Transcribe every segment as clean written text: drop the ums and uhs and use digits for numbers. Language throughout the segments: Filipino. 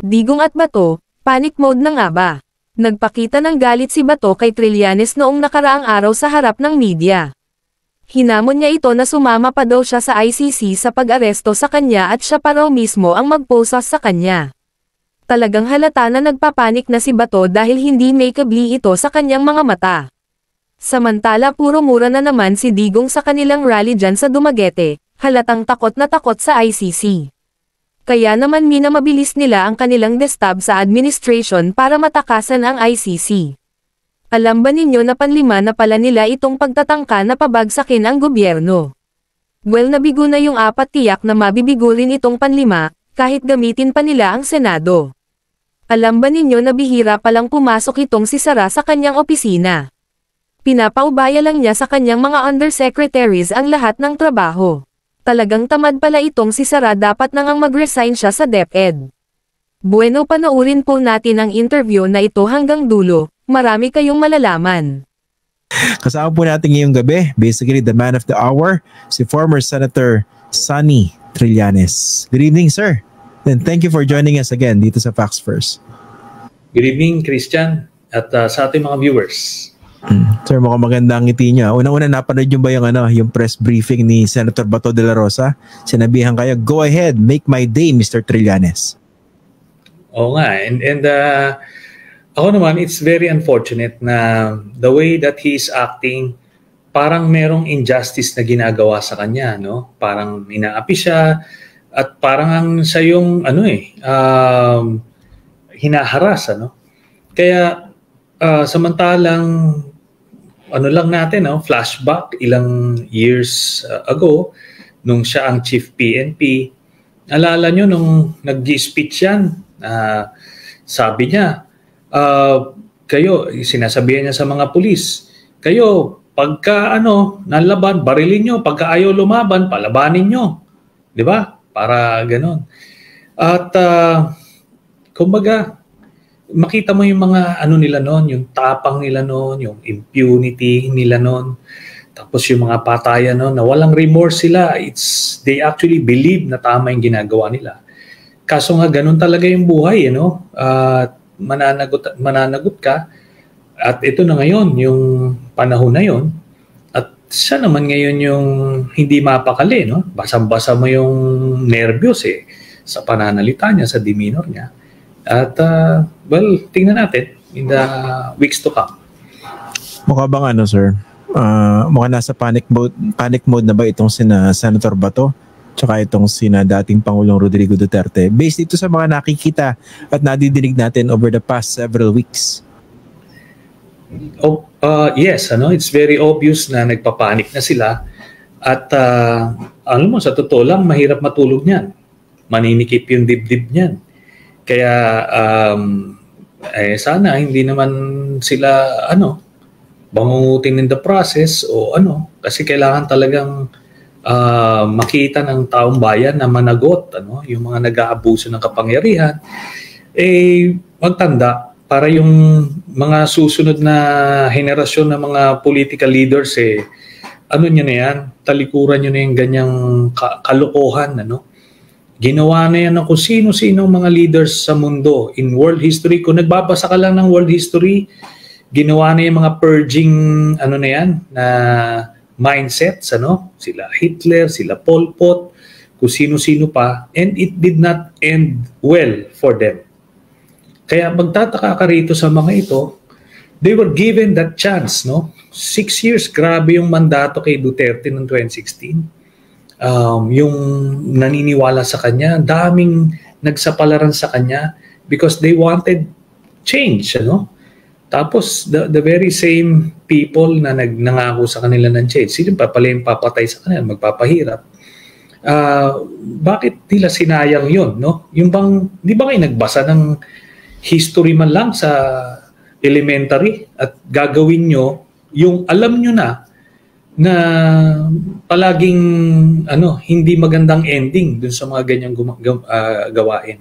Digong at Bato, panic mode na nga ba? Nagpakita ng galit si Bato kay Trillanes noong nakaraang araw sa harap ng media. Hinamon niya ito na sumama pa daw siya sa ICC sa pag-aresto sa kanya at siya pa raw mismo ang magposas sa kanya. Talagang halata na nagpapanik na si Bato dahil hindi makeably ito sa kanyang mga mata. Samantala puro mura na naman si Digong sa kanilang rally dyan sa Dumaguete, halatang takot na takot sa ICC. Kaya naman minamabilis nila ang kanilang destab sa administration para matakasan ang ICC. Alam ba ninyo na panlima na pala nila itong pagtatangka na pabagsakin ang gobyerno? Well, nabigo na yung 4, tiyak na mabibigo rin itong panlima, kahit gamitin pa nila ang Senado. Alam ba ninyo na bihira palang pumasok itong si Sara sa kanyang opisina? Pinapaubaya lang niya sa kanyang mga undersecretaries ang lahat ng trabaho. Talagang tamad pala itong si Sara, dapat nang mag-resign siya sa DepEd. Bueno, panoorin po natin ang interview na ito hanggang dulo, marami kayong malalaman. Kasama po natin ngayong gabi, basically the man of the hour, si former Senator Sonny Trillanes. Good evening, sir. And thank you for joining us again dito sa Facts First. Good evening, Christian, at sa ating mga viewers. Sir, mukhang maganda ang ngiti niya. Unang-una, napanood niyo ba yung press briefing ni Senator Bato de la Rosa? Sinabihan kayo, go ahead, make my day, Mr. Trillanes. Oo nga, and ako naman, it's very unfortunate na the way that he is acting, parang merong injustice na ginagawa sa kanya, no? Parang inaapi siya, at parang ang siya yung, hinaharas, ano? Kaya, samantalang lang natin, flashback ilang years ago nung siya ang chief PNP. Alala nyo nung nag-speech yan, sabi niya, kayo, sinasabihan niya sa mga pulis, kayo, pagka nalaban, barilin nyo, pagka ayaw lumaban, palabanin nyo. Di ba? Para ganon. At kumbaga, makita mo yung mga nila noon, yung tapang nila noon, yung impunity nila noon. Tapos yung mga patayan noon na walang remorse sila. They actually believe na tama yung ginagawa nila. Kaso nga ganun talaga yung buhay, mananagot ka. At ito na ngayon, yung panahon na yon. At siya naman ngayon yung hindi mapakali, no? Basang-basa mo yung nervyos sa pananalita niya, sa demeanor niya. At, tingnan natin in the weeks to come. Mukha bang sir? Mukha nasa panic mode na ba itong Senator Bato? Tsaka itong dating Pangulong Rodrigo Duterte? Based ito sa mga nakikita at nadidinig natin over the past several weeks. Yes, it's very obvious na nagpapanik na sila. At, sa totoo lang, mahirap matulog niyan. Maninikip yung dibdib niyan. Kaya sana hindi naman sila bangungutin in the process o kasi kailangan talagang makita ng taong bayan na managot yung mga nag-aabuso ng kapangyarihan, magtanda para yung mga susunod na henerasyon ng mga political leaders nyo na yan, talikuran nyo na yung ganyang kalokohan, Ginawa na yan ng kung sino-sino mga leaders sa mundo in world history. Kung nagbabasa ka lang ng world history, ginawa na yung mga purging na mindsets, sila Hitler, sila Pol Pot, kung sino-sino pa, and it did not end well for them. Kaya magtataka ka rito sa mga ito, they were given that chance, 6 years, grabe yung mandato kay Duterte noong 2016. Yung naniniwala sa kanya, daming nagsapalaran sa kanya because they wanted change, Tapos the very same people na nangako sa kanila ng change, sila pala yung papatay sa kanila, magpapahirap. Bakit nila sinayang yun, Yung bang, di ba kayo nagbasa ng history man lang sa elementary at gagawin nyo yung alam nyo na palaging hindi magandang ending dun sa mga ganyang gawain.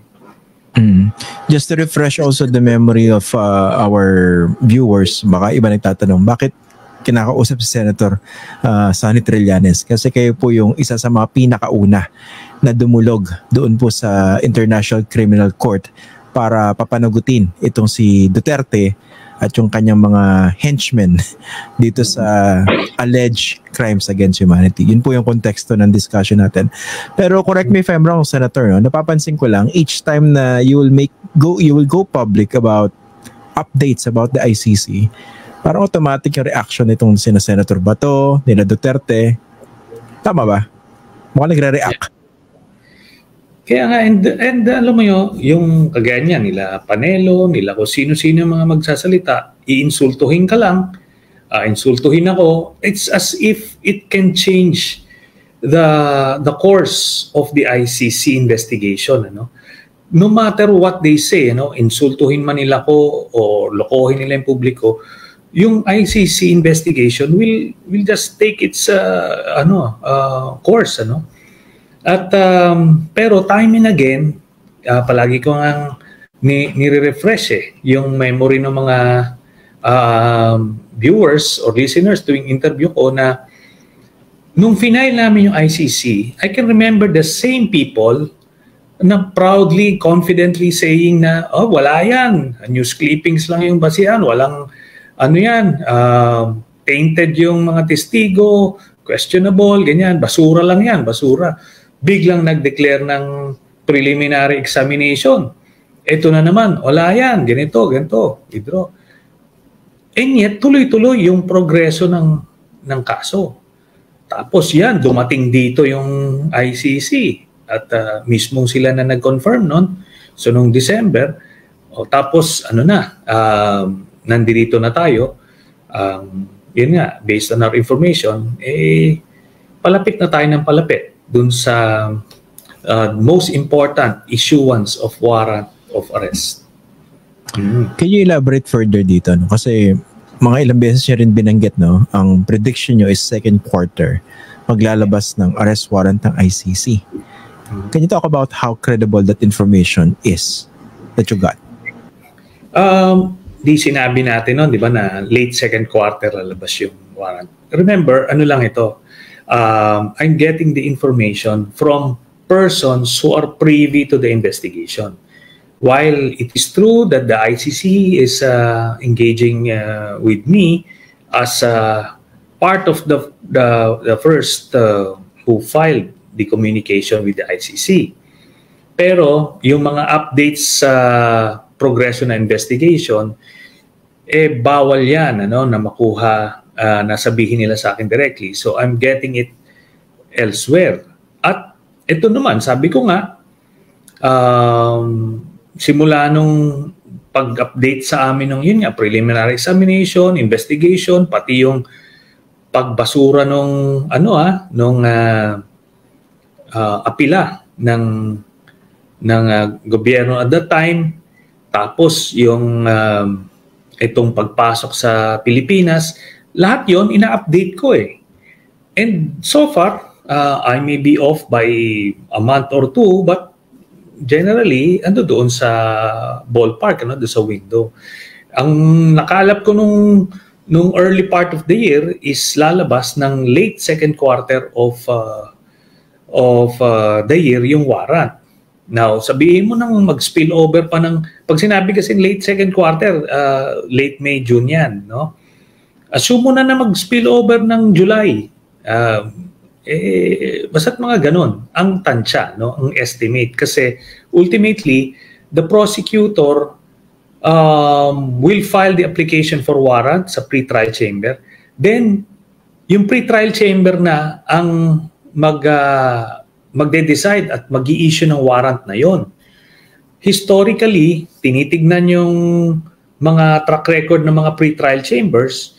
Just to refresh also the memory of our viewers, baka iba nagtatanong, bakit kinakausap si Senator Sonny Trillanes? Kasi kayo po yung isa sa mga pinakauna na dumulog doon po sa International Criminal Court para papanagutin itong si Duterte at yung kanyang mga henchmen dito sa alleged crimes against humanity. Yun po yung konteksto ng discussion natin. Pero correct me if I'm wrong, Senator, no? Napapansin ko lang, each time na you will go public about updates about the ICC, parang automatic yung reaction nitong sina Senator Bato, nila Duterte. Tama ba? Mukhang nagre-react. Kaya nga, and alam mo yung kagaya niya, nila Panelo, nila kung sino-sino yung mga magsasalita, iinsultuhin ka lang, insultuhin ako. It's as if it can change the course of the ICC investigation. No matter what they say, insultuhin man nila ko o lokohin nila yung publiko, yung ICC investigation will just take its course. At pero time and again, palagi ko ngang nire-refresh yung memory ng mga viewers or listeners tuwing interview ko na nung final namin yung ICC, I can remember the same people na proudly, confidently saying na, wala yan, news clippings lang yung basihan, walang tainted yung mga testigo, questionable, ganyan, basura lang yan, basura. Biglang nag-declare ng preliminary examination. Ito na naman, wala yan, ganito, withdraw. And yet, tuloy-tuloy yung progreso ng kaso. Tapos yan, dumating dito yung ICC at mismong sila na nag-confirm nun. So, nung December, tapos nandito na tayo, yun nga, based on our information, palapit na tayo ng palapit dun sa most important issuance of warrant of arrest. Can you elaborate further dito? No? Kasi mga ilang beses niya rin binanggit, no? Ang prediction nyo is second quarter maglalabas ng arrest warrant ng ICC. Can you talk about how credible that information is that you got? Di sinabi natin di ba, na late second quarter lalabas yung warrant. Remember, lang ito, I'm getting the information from persons who are privy to the investigation. While it is true that the ICC is engaging with me as part of the first who filed the communication with the ICC. Pero yung mga updates sa progression na investigation, bawal yan na makuha, na sabihin nila sa akin directly. So I'm getting it elsewhere. At ito naman, sabi ko nga, simula nung pag-update sa amin ng yun nga, preliminary examination, investigation, pati yung pagbasura nung apila ng gobyerno at that time, tapos yung itong pagpasok sa Pilipinas, lahat yon ina-update ko And so far, I may be off by a month or two, but generally, doon sa ballpark, doon sa window. Ang nakalap ko nung early part of the year is lalabas ng late second quarter of the year yung warrant. Now, sabihin mo nang mag-spill over pa ng, pag sinabi kasi late second quarter, late May, June yan, no? Assume mo na mag-spill over ng July. Basta't mga ganun ang tansya, no? Ang estimate. Kasi ultimately, the prosecutor will file the application for warrant sa pre-trial chamber. Then, yung pre-trial chamber na ang magde-decide at mag-i-issue ng warrant na yon. Historically, tinitignan yung mga track record ng mga pre-trial chambers.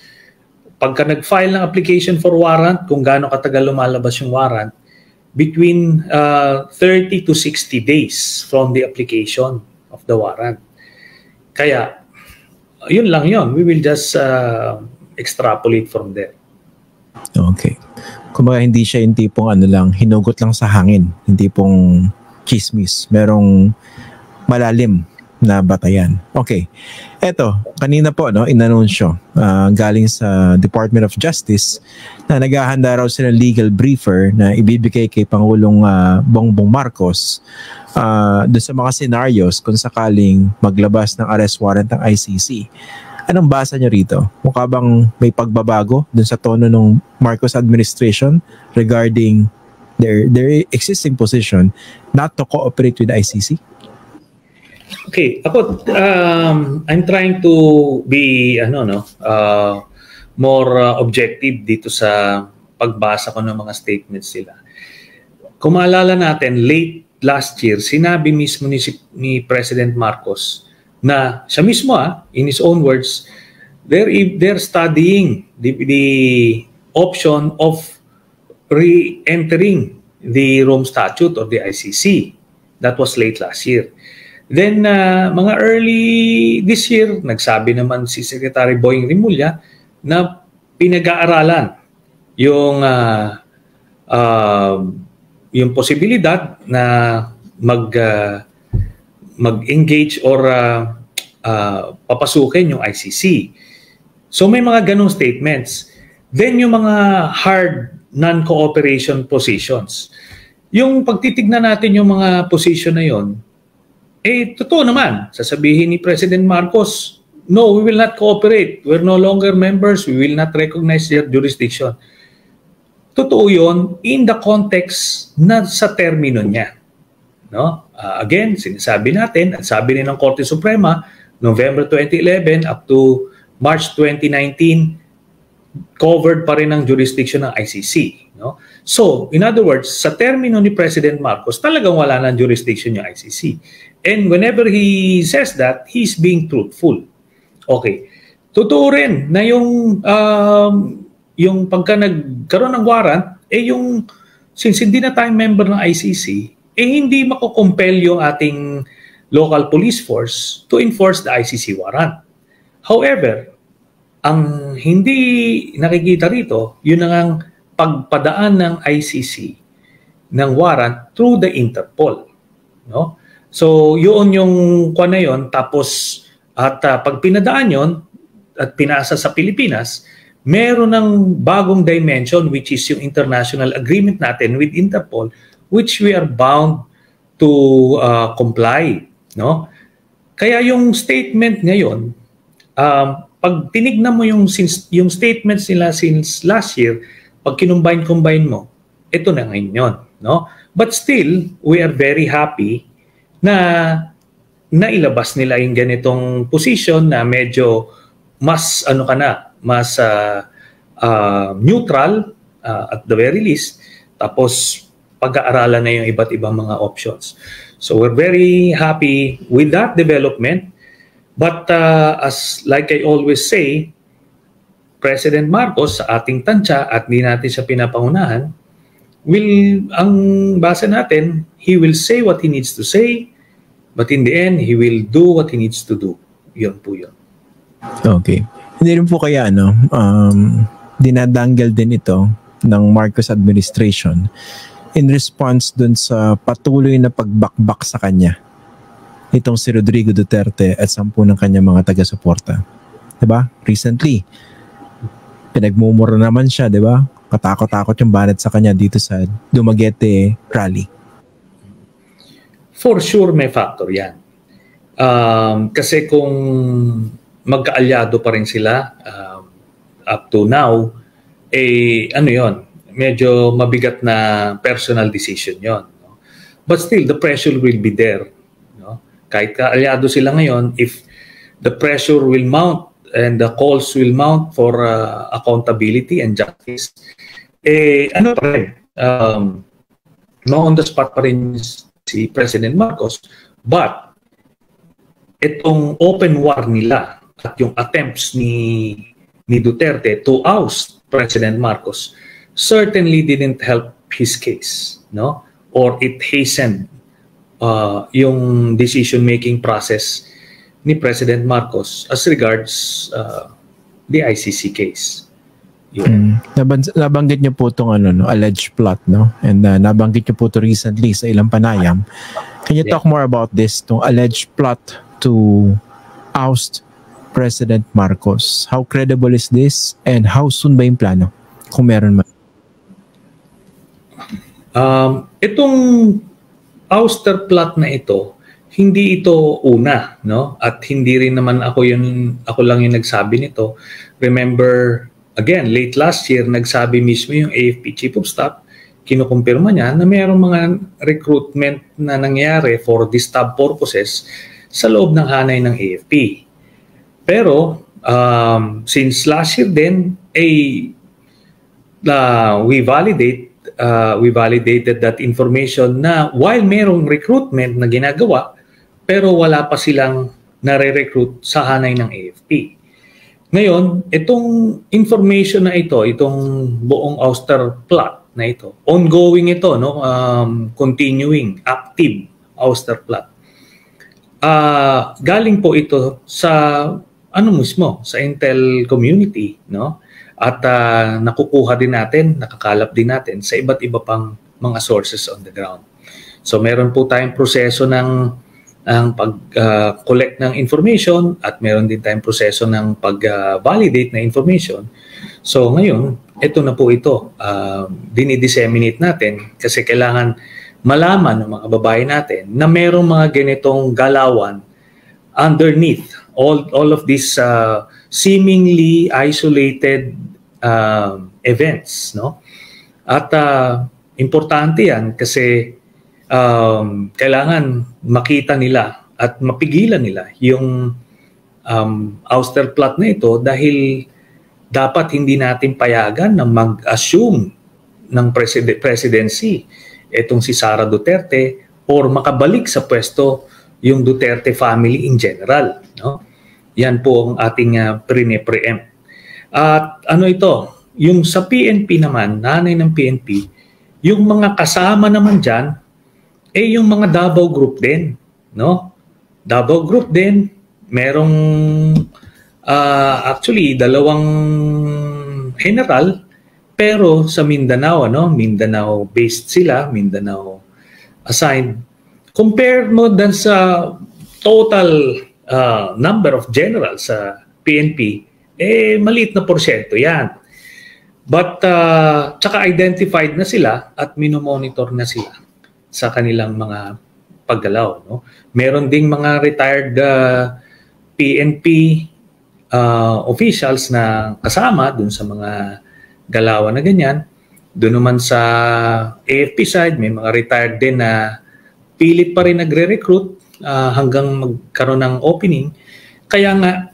Pagka nag-file ng application for warrant, kung gaano katagal lumalabas yung warrant, between 30 to 60 days from the application of the warrant. Kaya, yun lang yun. We will just extrapolate from there. Okay. Kumbaga hindi siya yung tipong hinugot lang sa hangin. Hindi pong chismis. Merong malalim na batayan. Okay. Eto, kanina po inanunsyo galing sa Department of Justice na naghahanda raw sila legal briefer na ibibigay kay Pangulong Bongbong Marcos doon sa mga scenarios kung sakaling maglabas ng arrest warrant ng ICC. Anong basa nyo rito? Mukha bang may pagbabago doon sa tono ng Marcos administration regarding their existing position not to cooperate with the ICC? Okay, ako I'm trying to be more objective dito sa pagbasa ko ng mga statements nila. Kung maalala natin, late last year, sinabi mismo ni President Marcos na siya mismo in his own words, they're studying the option of re-entering the Rome Statute or the ICC. That was late last year. Then, mga early this year, nagsabi naman si Secretary Boying Rimulya na pinag-aaralan yung posibilidad na mag-engage or papasukin yung ICC. So may mga ganong statements. Then yung mga hard non-cooperation positions. Yung pagtitignan natin yung mga position na yon, totoo naman. Sasabihin ni President Marcos, no, we will not cooperate. We're no longer members. We will not recognize their jurisdiction. Totoo yun in the context na sa termino niya. No? Again, sinasabi natin, at sabi rin ng Korte Suprema, November 2011 up to March 2019, covered pa rin ang jurisdiction ng ICC. No? So, in other words, sa termino ni President Marcos, talagang wala ng jurisdiction yung ICC. And whenever he says that, he's being truthful. Okay. Totoo rin na yung pagka nagkaroon ng warrant, since hindi na tayo member ng ICC, hindi makukumpel yung ating local police force to enforce the ICC warrant. However, ang hindi nakikita rito, yun ang pagpadaan ng ICC ng warrant through the Interpol. No? So, yun yung kwa na yun. Tapos, pag pinadaan yun at pinasa sa Pilipinas, meron ng bagong dimension which is yung international agreement natin with Interpol which we are bound to comply. No? Kaya yung statement ngayon, pag tinignan mo yung statements nila since last year, pag kinumbine mo, ito na ngayon yun. No? But still, we are very happy na nailabas nila yung ganitong position na medyo mas neutral at the very least, tapos pag-aaralan na yung iba't ibang mga options. So we're very happy with that development. But as like I always say, President Marcos sa ating tansya at di natin siya pinapangunahan, ang basa natin, he will say what he needs to say, but in the end, he will do what he needs to do. Yun po yun. Okay. Hindi rin po kaya, dinadanggal din ito ng Marcos administration in response dun sa patuloy na pagbakbak sa kanya itong si Rodrigo Duterte at 10 ng kanyang mga taga-suporta. Diba? Recently, pinagmumura naman siya, diba? Katakot-takot yung banat sa kanya dito sa Dumaguete rally. For sure may factor yan. Kasi kung magkaalyado pa rin sila up to now, medyo mabigat na personal decision yon. No? But still, the pressure will be there. No? Kahit kaalyado sila ngayon, if the pressure will mount and the calls will mount for accountability and justice, pa rin, on the spot pa rin si President Marcos, but itong open war nila at yung attempts ni Duterte to oust President Marcos certainly didn't help his case, no? Or it hastened yung decision-making process ni President Marcos as regards the ICC case. Nabanggit niyo po itong alleged plot, no? And nabanggit niyo po ito recently sa ilang panayam. Can you talk more about this, itong alleged plot to oust President Marcos. How credible is this and how soon ba yung plano? Kung meron man. Itong ouster plot na ito, hindi ito una, no? At hindi rin naman ako lang yung nagsabi nito. Remember, again, late last year, nagsabi mismo yung AFP Chief of Staff, kinukumpirma niya na mayroong mga recruitment na nangyari for distab purposes sa loob ng hanay ng AFP. Pero, since last year din, we validated that information na while mayroong recruitment na ginagawa, pero wala pa silang nare-recruit sa hanay ng AFP. Ngayon, itong information na ito, itong buong ouster plot na ito, ongoing ito, no? Continuing, active ouster plot. Galing po ito sa sa intel community, no? At nakukuha din natin, nakakalap din natin sa iba't iba pang mga sources on the ground. So meron po tayong proseso ng pag-collect ng information at meron din tayong proseso ng pag-validate na information. So ngayon, ito na po ito. Dinidisseminate natin kasi kailangan malaman ng mga kababayan natin na merong mga ganitong galawan underneath all of these seemingly isolated events, no? At importante yan kasi kailangan makita nila at mapigilan nila yung ouster plot na ito dahil dapat hindi natin payagan na mag-assume ng presidency itong si Sara Duterte or makabalik sa pwesto yung Duterte family in general, no? Yan po ang ating pre-preempt. At yung sa PNP naman, nanay ng PNP, yung mga kasama naman dyan, yung mga Davao Group din, no? Davao Group din, merong actually dalawang general, pero sa Mindanao, Mindanao-based sila, Mindanao assigned. Compare mo dan sa total number of generals sa PNP, maliit na porsyento yan. But, tsaka identified na sila at minomonitor na sila sa kanilang mga paggalaw. No? Meron ding mga retired PNP officials na kasama dun sa mga galawan na ganyan. Doon naman sa AFP side, may mga retired din na pilit pa rin nagre-recruit hanggang magkaroon ng opening. Kaya nga,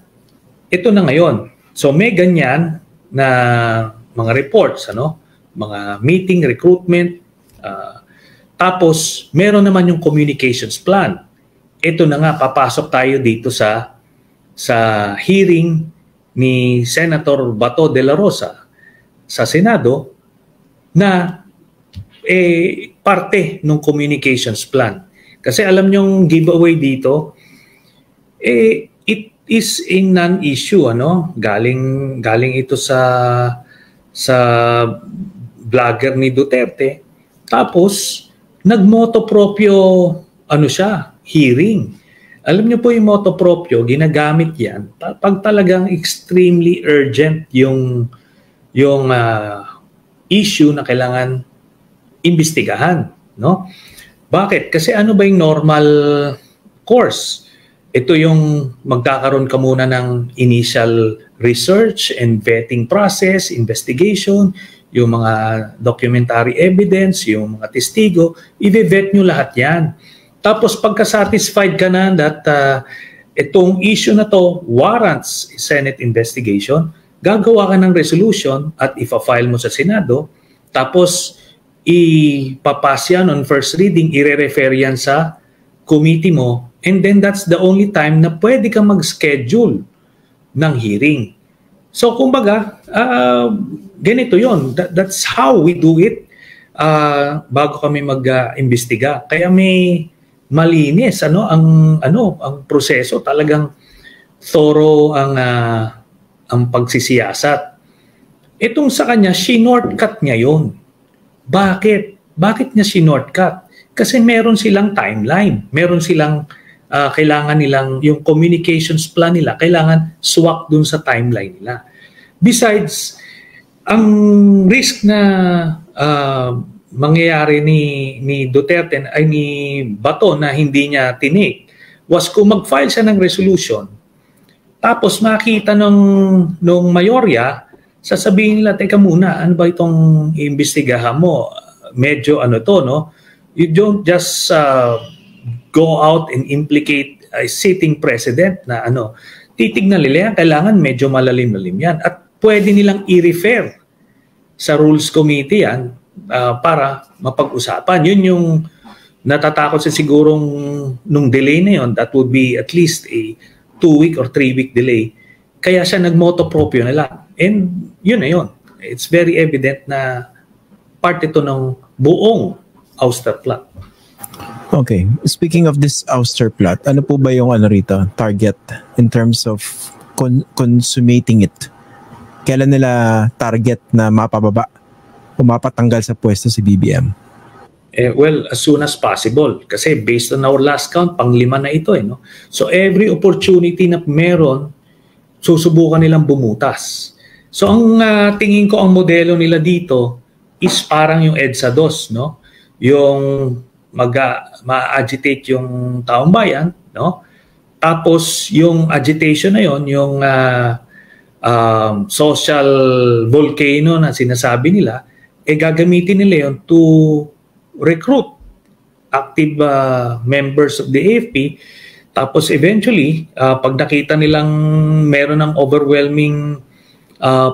ito na ngayon. So may ganyan na mga reports, mga meeting, recruitment. Tapos, meron naman yung communications plan. Ito na nga, papasok tayo dito sa hearing ni Senator Bato de la Rosa sa Senado na parte ng communications plan. Kasi alam niyong giveaway dito, it is a non-issue, Galing ito sa vlogger ni Duterte. Tapos nagmoto proprio hearing. Alam niyo po yung moto proprio, ginagamit 'yan pag talagang extremely urgent yung issue na kailangan imbestigahan, no? Bakit? Kasi ano ba yung normal course? Ito yung magkakaroon ka muna ng initial research and vetting process, investigation, yung mga documentary evidence, yung mga testigo, i-vet nyo lahat yan. Tapos pagka-satisfied ka na that itong issue na to warrants Senate investigation, gagawa ka ng resolution at ipa-file mo sa Senado, tapos ipapass yan on first reading, ire-refer yan sa committee mo, and then that's the only time na pwede kang mag-schedule ng hearing. So kumbaga, ganito yon. That's how we do it bago kami mag-imbestiga. Kaya may malinis ang proseso, talagang thorough ang pagsisiyasat. Itong sa kanya, shortcut niya yon. Bakit? Bakit niya shortcut? Kasi meron silang timeline, meron silang kailangan nilang, yung communications plan nila, kailangan swak dun sa timeline nila. Besides, ang risk na mangyayari ni Duterte ay ni Bato na hindi niya tinik was kung mag-file siya ng resolution, tapos makita nung mayorya, sasabihin nila, teka muna, ano ba itong iimbestigahan mo? Medyo ano to, no? You don't just go out and implicate a sitting president na ano. Titignan nila yan, kailangan medyo malalim-lalim yan. At pwede nilang i-refer sa Rules Committee yan para mapag-usapan. Yun yung natatakot sa sigurong nung delay na yun, that would be at least a 2-week or 3-week delay. Kaya siya nag-moto proprio na lang. And yun na yun. It's very evident na part ito ng buong ouster plot. Okay. Speaking of this ouster plot, ano po ba yung rito, target in terms of consummating it? Kailan nila target na mapababa o mapatanggal sa pwesto si BBM? Well, as soon as possible. Kasi based on our last count, pang-5 na ito. No? So every opportunity na meron, susubukan nilang bumutas. So ang tingin ko ang modelo nila dito is parang yung EDSA 2, no? Yung ma-agitate yung taong bayan, no? Tapos yung agitation na yon, yung social volcano na sinasabi nila, gagamitin nila yon to recruit active members of the AFP. Tapos eventually, pag nakita nilang meron ng overwhelming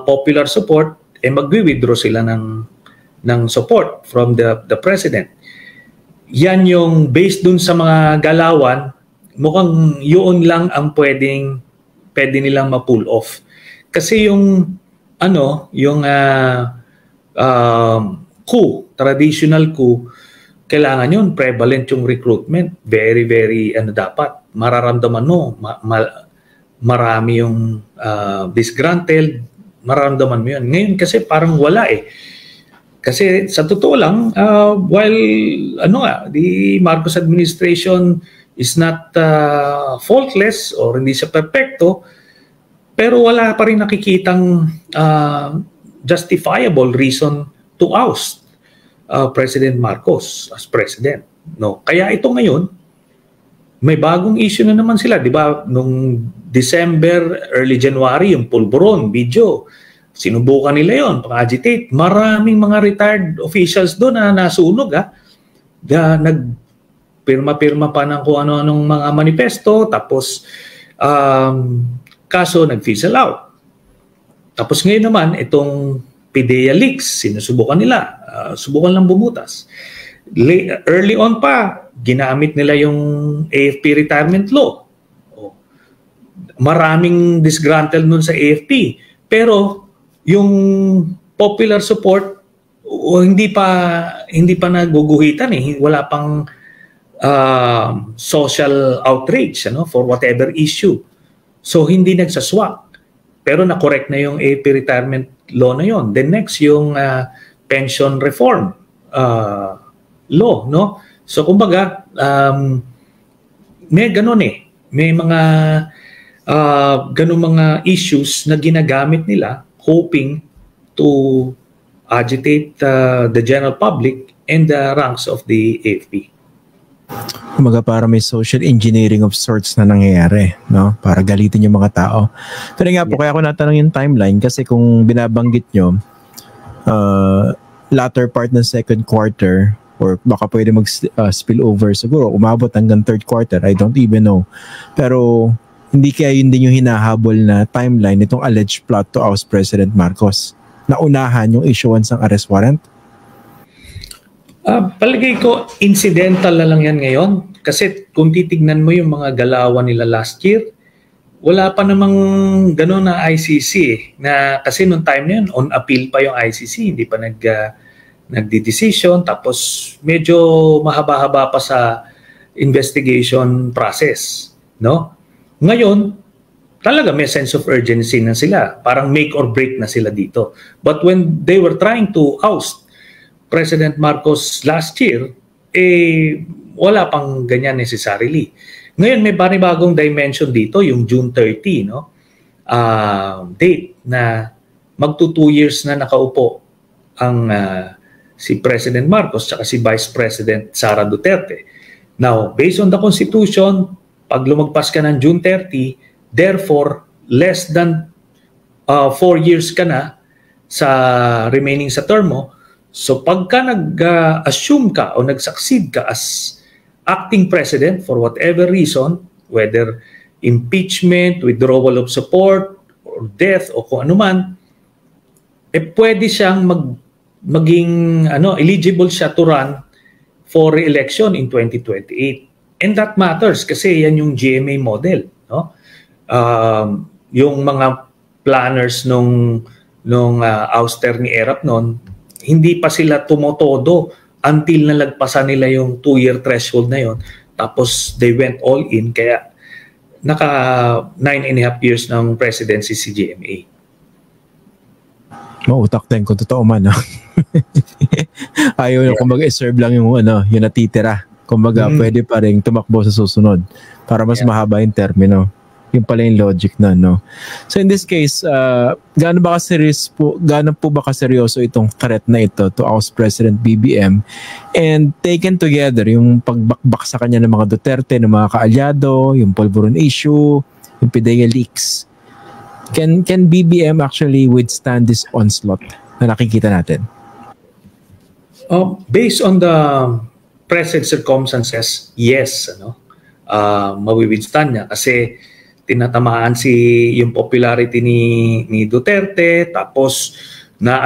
popular support, magwi-withdraw sila ng support from the president. Yan yung based dun sa mga galawan, mukhang yun lang ang pwede nilang ma-pull off. Kasi yung coup, traditional coup, kailangan yun, prevalent yung recruitment. Very, very, dapat, mararamdaman mo, marami yung disgruntled, mararamdaman mo yun. Ngayon kasi parang wala eh. Kasi sa totoo lang, while the Marcos administration is not faultless or hindi siya perfecto, pero wala pa rin nakikitang justifiable reason to oust President Marcos as president. No? Kaya ito ngayon, may bagong issue na naman sila. Di ba? Nung December, early January, yung pulburon, video, sinubukan nila yon, pang-agitate. Maraming mga retired officials doon na nasunog. Nagpirma-pirma pa ng kung ano-anong mga manifesto, tapos kaso nag-fizzle out. Tapos ngayon naman, itong PDEA leaks, sinusubukan nila. Subukan lang bumutas. Early on pa, ginamit nila yung AFP retirement law. Maraming disgruntled nun sa AFP. Pero yung popular support hindi pa naguguhitan eh. Wala pang social outrage for whatever issue. So hindi nagsaswak. Pero na-correct na yung AFP retirement law na yon. Then next yung pension reform law, no? So kumbaga may ganun eh. May mga ganun mga issues na ginagamit nila hoping to agitate the general public and the ranks of the AFP. Kumbaga para may social engineering of sorts na nangyayari, no? Para galitin yung mga tao. Pero nga po, kaya ako natanong yung timeline kasi kung binabanggit nyo, latter part ng second quarter or baka pwede mag-spill over siguro, umabot hanggang third quarter, I don't even know. Pero hindi kaya yun din yung hinahabol na timeline nitong alleged plot to oust President Marcos. Naunahan yung issuance ng arrest warrant? Palagay ko, incidental na lang yan ngayon. Kasi kung titignan mo yung mga galawan nila last year, wala pa namang gano'n na ICC. Na, kasi nung time na yun, on appeal pa yung ICC. Hindi pa nagdi-decision. Tapos medyo mahaba-haba pa sa investigation process. No? Ngayon, talaga may sense of urgency na sila. Parang make or break na sila dito. But when they were trying to oust President Marcos last year, wala pang ganyan necessarily. Ngayon may panibagong dimension dito, yung June 30, no? Date na magto 2 years na nakaupo ang si President Marcos at si Vice President Sara Duterte. Now, based on the Constitution, pag lumagpas ka ng June 30, therefore, less than 4 years ka na sa remaining sa term mo. So pagka nag-assume ka o nag-succeed ka as acting president for whatever reason, whether impeachment, withdrawal of support, or death, o kung ano man, pwede siyang maging eligible siya to run for re-election in 2028. And that matters kasi yan yung GMA model. No? Yung mga planners nung ouster ni Erap noon, hindi pa sila tumotodo until nalagpasan nila yung 2-year threshold na yon. Tapos they went all in, kaya naka 9.5 years ng presidency si GMA. Mautak din kung totoo man. Ayaw na kumbaga i-serve lang yung yung natitira. Kumbaga pwede pa rin tumakbo sa susunod para mas mahaba yung termino. Yung pala yung logic na, no? So in this case, gaano po ba kaseryoso itong threat na ito to oust President BBM, and taken together yung pagbakbak sa kanya ng mga Duterte, ng mga kaalyado, yung Polvoron issue, yung PDEA leaks. Can BBM actually withstand this onslaught na nakikita natin? Based on the present circumstances, yes, mawi-withstand niya kasi tinatamaan yung popularity ni Duterte, tapos na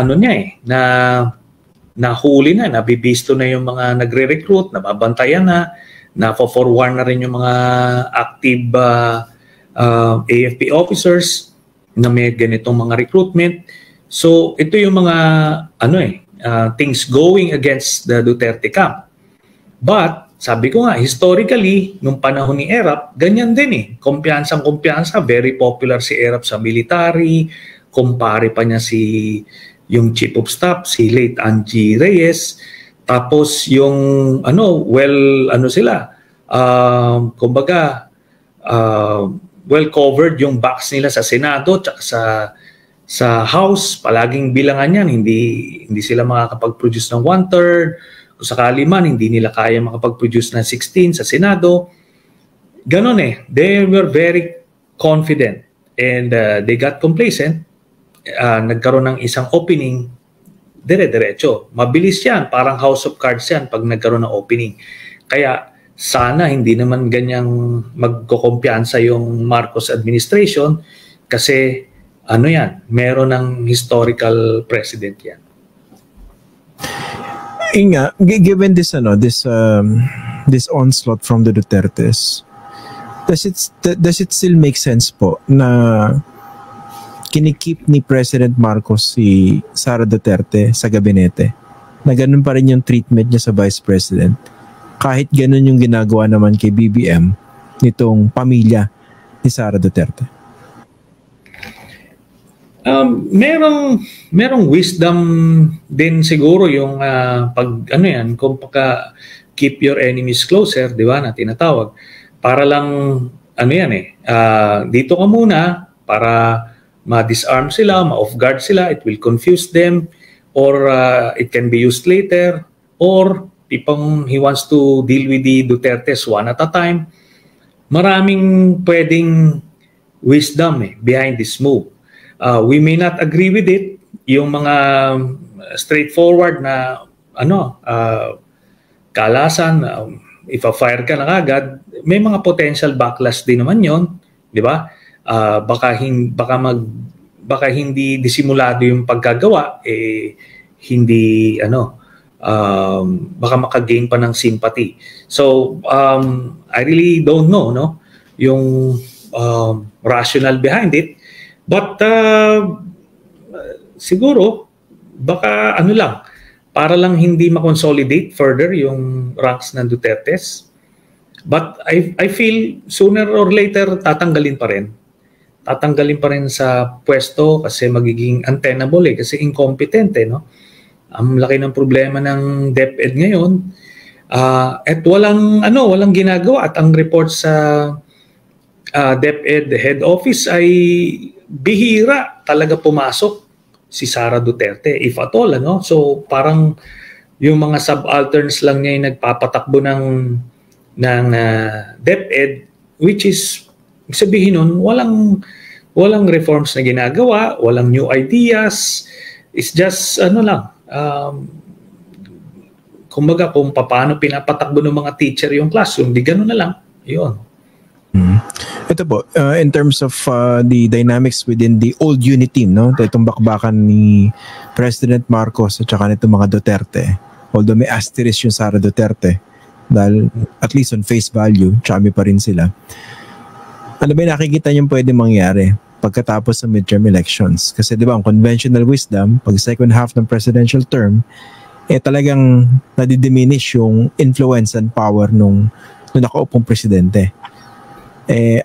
nahuli na, nabibisto na yung mga nagre-recruit, nababantayan na for-warn na rin yung mga active AFP officers na may ganitong mga recruitment. So ito yung mga things going against the Duterte camp. But sabi ko nga, historically, nung panahon ni Erap, ganyan din eh. Kumpiyansang-kumpiyansa, very popular si Erap sa military, kumpare pa niya yung chief of staff, si late Angie Reyes. Tapos yung, well covered yung box nila sa Senado at sa House. Palaging bilangan yan, hindi sila makakapag-produce ng 1/3. Kung sakali man, hindi nila kaya makapag-produce ng 16 sa Senado. Ganon eh. They were very confident and they got complacent. Nagkaroon ng isang opening, dire-diretso. Mabilis yan. Parang house of cards yan pag nagkaroon ng opening. Kaya sana hindi naman ganyang magkukumpiyansa yung Marcos administration kasi meron ng historical precedent yan. Inga, given this this onslaught from the Dutertes, does it still make sense po na kinikip ni President Marcos si Sara Duterte sa gabinete, na ganun pa rin yung treatment niya sa Vice President, kahit ganun yung ginagawa naman kay BBM nitong pamilya ni Sara Duterte? Merong wisdom din siguro yung kung keep your enemies closer, di ba, na tinatawag. Para lang dito ka muna para ma-disarm sila, ma-off guard sila, it will confuse them, or it can be used later, or tipong he wants to deal with the Dutertes one at a time. Maraming pwedeng wisdom behind this move. We may not agree with it, yung mga straightforward na kalasan, if a-fire ka na agad, may mga potential backlash din naman yon, di ba? Baka hindi disimulado yung pagkagawa, hindi baka makagain pa ng sympathy. So I really don't know yung rational behind it. But siguro baka para lang hindi ma-consolidate further yung ranks ng Dutertes. But I feel sooner or later tatanggalin pa rin. Tatanggalin pa rin sa pwesto kasi magiging untenable kasi incompetent Ang laki ng problema ng DepEd ngayon. At walang ginagawa, at ang report sa DepEd head office ay bihira talaga pumasok si Sara Duterte, if at all, ano? So parang yung mga subalterns lang niya yung nagpapatakbo ng DepEd, which is sabihin nun, walang reforms na ginagawa, walang new ideas. It's just kumbaga kung paano pinapatakbo ng mga teacher yung classroom, di gano'n na lang. Yun. Ito po, in terms of the dynamics within the old unit team, no? Itong bakbakan ni President Marcos at saka nitong mga Duterte, although may asterisk yung Sara Duterte, dahil at least on face value, chami pa rin sila. Ano ba yung nakikita niyong pwede mangyari pagkatapos ng midterm elections? Kasi di ba, ang conventional wisdom, pag second half ng presidential term, talagang nadidiminish yung influence and power nung nakaupong presidente.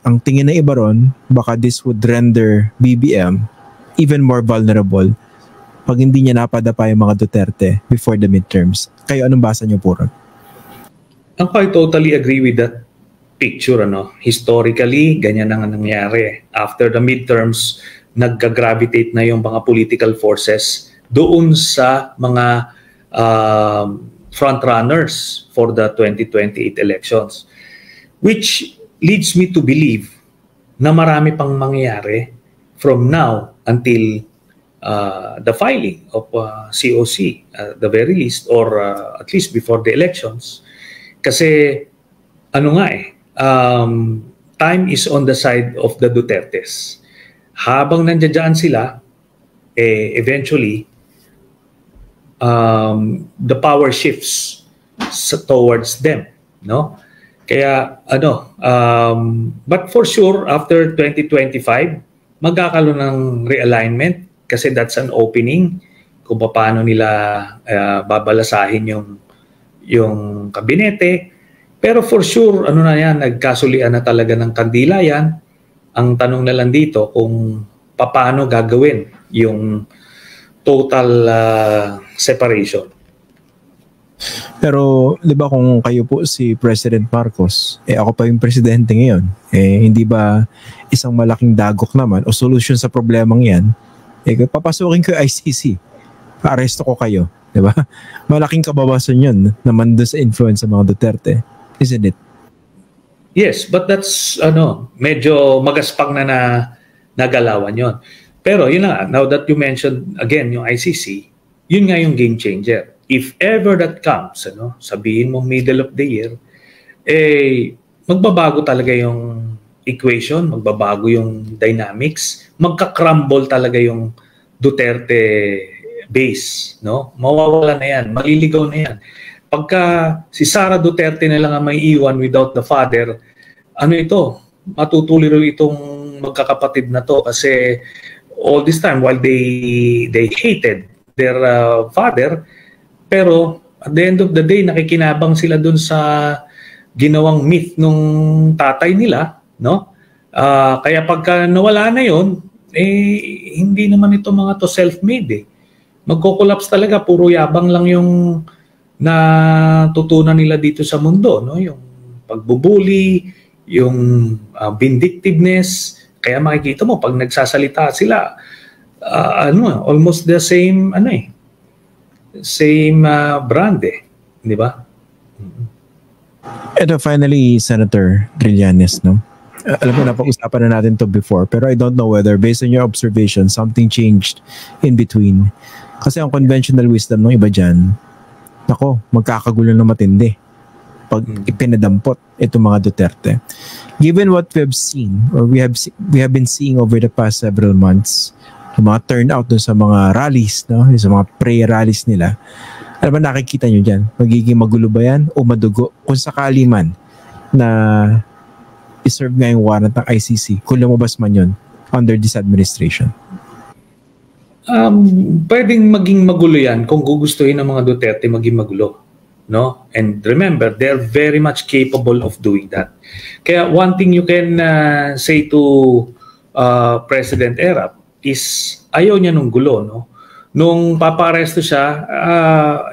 Ang tingin na iba ron, baka this would render BBM even more vulnerable pag hindi niya napadapa yung mga Duterte before the midterms. Kayo, anong basa niyo po ron? I totally agree with that picture. Historically, ganyan na nga nangyari. After the midterms, nagka-gravitate na yung mga political forces doon sa mga frontrunners for the 2028 elections. Which leads me to believe na marami pang mangyayari from now until the filing of COC, the very least, or at least before the elections. Kasi time is on the side of the Dutertes. Habang nandiyan sila, eventually, the power shifts towards them, no? Kaya but for sure after 2025 magkakaroon ng realignment kasi that's an opening kung paano nila babalasahin yung kabinete. Pero for sure na yan, nagkasulian na talaga ng kandila yan. Ang tanong na lang dito kung paano gagawin yung total separation. Pero, di ba kung kayo po si President Marcos, ako pa yung presidente ngayon, hindi ba isang malaking dagok naman o solusyon sa problemang yan, papasukin ko yung ICC, pa-aresto ko kayo, di ba? Malaking kabawasan yun naman doon sa influence ng mga Duterte, isn't it? Yes, but that's, medyo magaspang na nagalawan yon. Pero yun na, now that you mentioned again yung ICC, yun nga yung game changer. If ever that comes, sabihin mo middle of the year, magbabago talaga yung equation, magbabago yung dynamics, magka-crumble talaga yung Duterte base, no? Mawawala na yan, maliligaw na yan. Pagka si Sara Duterte na lang ang may iwan without the father, matutuliro itong magkakapatid na to kasi all this time while they hated their father, pero at the end of the day, nakikinabang sila dun sa ginawang myth nung tatay nila, no? Kaya pagka nawala na yon, hindi naman ito mga to self-made. Magko-collapse talaga, puro yabang lang yung natutunan nila dito sa mundo, no? Yung pagbubuli, yung vindictiveness. Kaya makikita mo, pag nagsasalita sila, almost the same, same brand, di ba? Ito finally, Senator Trillanes, no? Alam ko napag-usapan na natin to before, pero I don't know whether based on your observation, something changed in between. Kasi ang conventional wisdom ng iba dyan, magkakagulo na matindi pag ipinadampot itong mga Duterte. Given what we have seen, or we have been seeing over the past several months, yung mga turnout dun sa mga rallies, no? Sa mga prayer rallies nila, ano ba nakikita nyo dyan? Magiging magulo ba yan o madugo? Kung sakali man na iserve nga yung warrant ng ICC, kung lumabas man yun under this administration? Pwedeng maging magulo yan kung gugustuhin ng mga Duterte maging magulo, no? And remember, they're very much capable of doing that. Kaya one thing you can say to President Erap is ayaw niya nung gulo, no? Nung paparesto siya,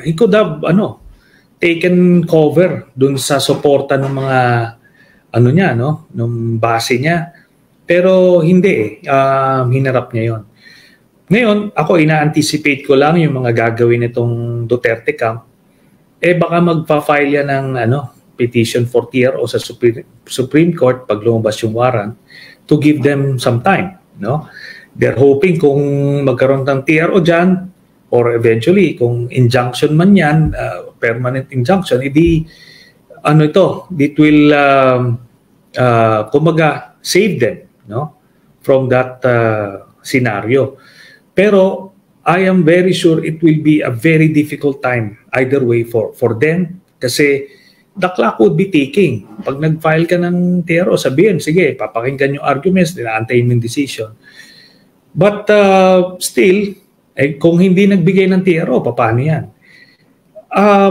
he could have taken cover dun sa suporta ng mga ano niya, no, nung base niya. Pero hindi hinarap niya yon. Ngayon, ako ina-anticipate ko lang yung mga gagawin nitong Duterte camp. Baka magpa-file yan ng petition for TRO sa Supreme Court pag lumabas yung warrant to give them some time, no? They're hoping kung magkaroon ng TRO dyan or eventually kung injunction man yan, permanent injunction, it will kumaga save them, no, from that scenario. Pero I am very sure it will be a very difficult time either way for them kasi the clock would be ticking. Pag nag-file ka ng TRO, sabihin, sige, papakinggan yung arguments, nila-antayin yung decision. But still, kung hindi nagbigay ng TRO, paano yan?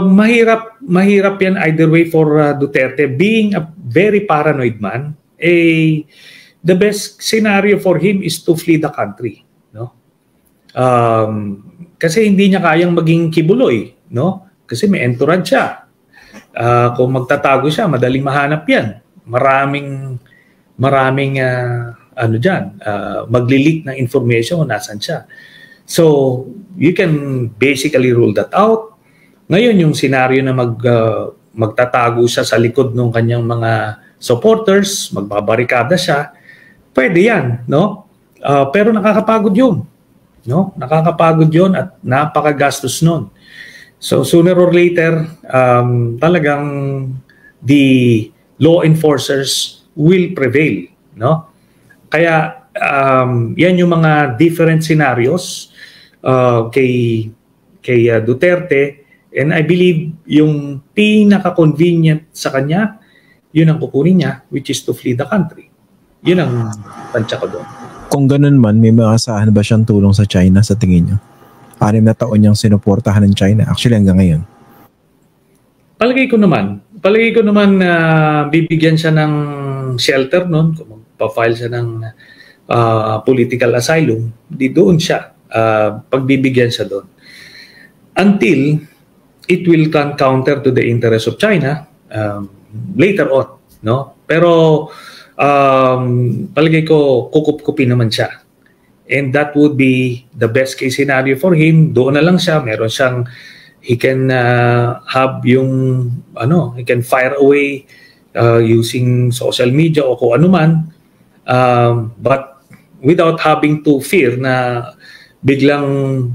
Mahirap yan either way for Duterte. Being a very paranoid man, the best scenario for him is to flee the country. No? Kasi hindi niya kayang maging kibuloy. No? Kasi may entourage siya. Kung magtatago siya, madaling mahanap yan. Maraming magli-leak ng information kung nasan siya. So, you can basically rule that out. Ngayon, yung scenario na magtatago siya sa likod ng kanyang mga supporters, magbabarikada siya, pwede yan, no? Pero nakakapagod yun. No? Nakakapagod yun at napakagastos nun. So, sooner or later, talagang the law enforcers will prevail, no? Kaya yan yung mga different scenarios kay Duterte, and I believe yung pinaka-convenient sa kanya, yun ang kukunin niya, which is to flee the country. Yun ang tansya ko doon. Kung ganun man, may maasahan ba siyang tulong sa China sa tingin niyo? 6 na taon niyang sinuportahan ng China. Actually, hanggang ngayon. Palagay ko naman na bibigyan siya ng shelter noon, kung magpa-file siya ng political asylum, di doon siya, pagbibigyan siya doon. Until it will turn counter to the interest of China later on. No? Pero palagay ko, kukup-kupin naman siya. And that would be the best case scenario for him. Doon na lang siya, meron siyang, he can have yung, he can fire away using social media o kung ano man. But without having to fear na biglang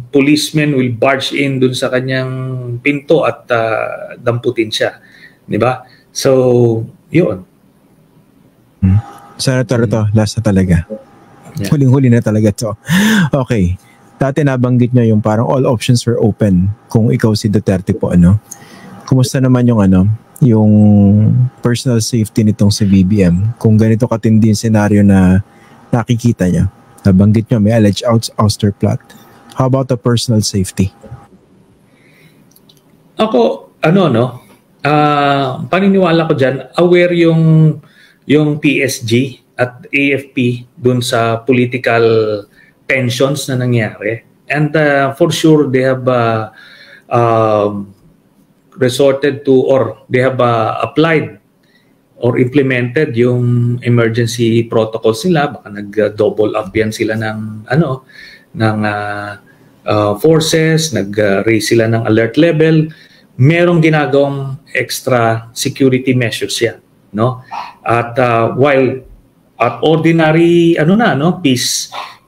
policemen will barge in dun sa kanyang pinto at damputin siya. Di ba? So, yun. Senator, ito, last na talaga. Yeah. Huling-huli na talaga to. Okay. Dati nabanggit niya yung parang all options were open kung ikaw si Duterte po, Kumusta naman yung yung personal safety nitong si BBM? Kung ganito katindi yung scenario na nakikita niya. Nabanggit niya may alleged ouster plot. How about the personal safety? Ako, paniniwala ko dyan, aware yung PSG at AFP dun sa political tensions na nangyari. And for sure, they have resorted to or they have applied or implemented yung emergency protocols nila. Baka nag-double up yan sila ng forces, nag-raise sila ng alert level. Merong ginagawang extra security measures yan, no? At while at ordinary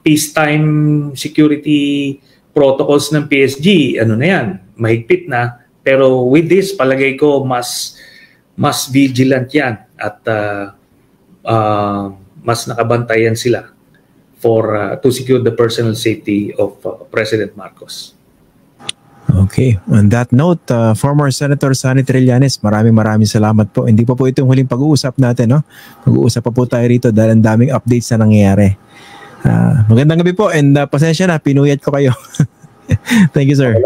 peacetime security protocols ng PSG, na yan, mahigpit na. Pero with this, palagay ko mas vigilant yan at mas nakabantayan sila to secure the personal safety of President Marcos. Okay. On that note, former Senator Sonny Trillanes, maraming salamat po. Hindi pa po itong huling pag-uusap natin, no? Mag-uusap pa po tayo rito dahil ang daming updates na nangyayari. Magandang gabi po and pasensya na, pinuyat ko kayo. Thank you, sir.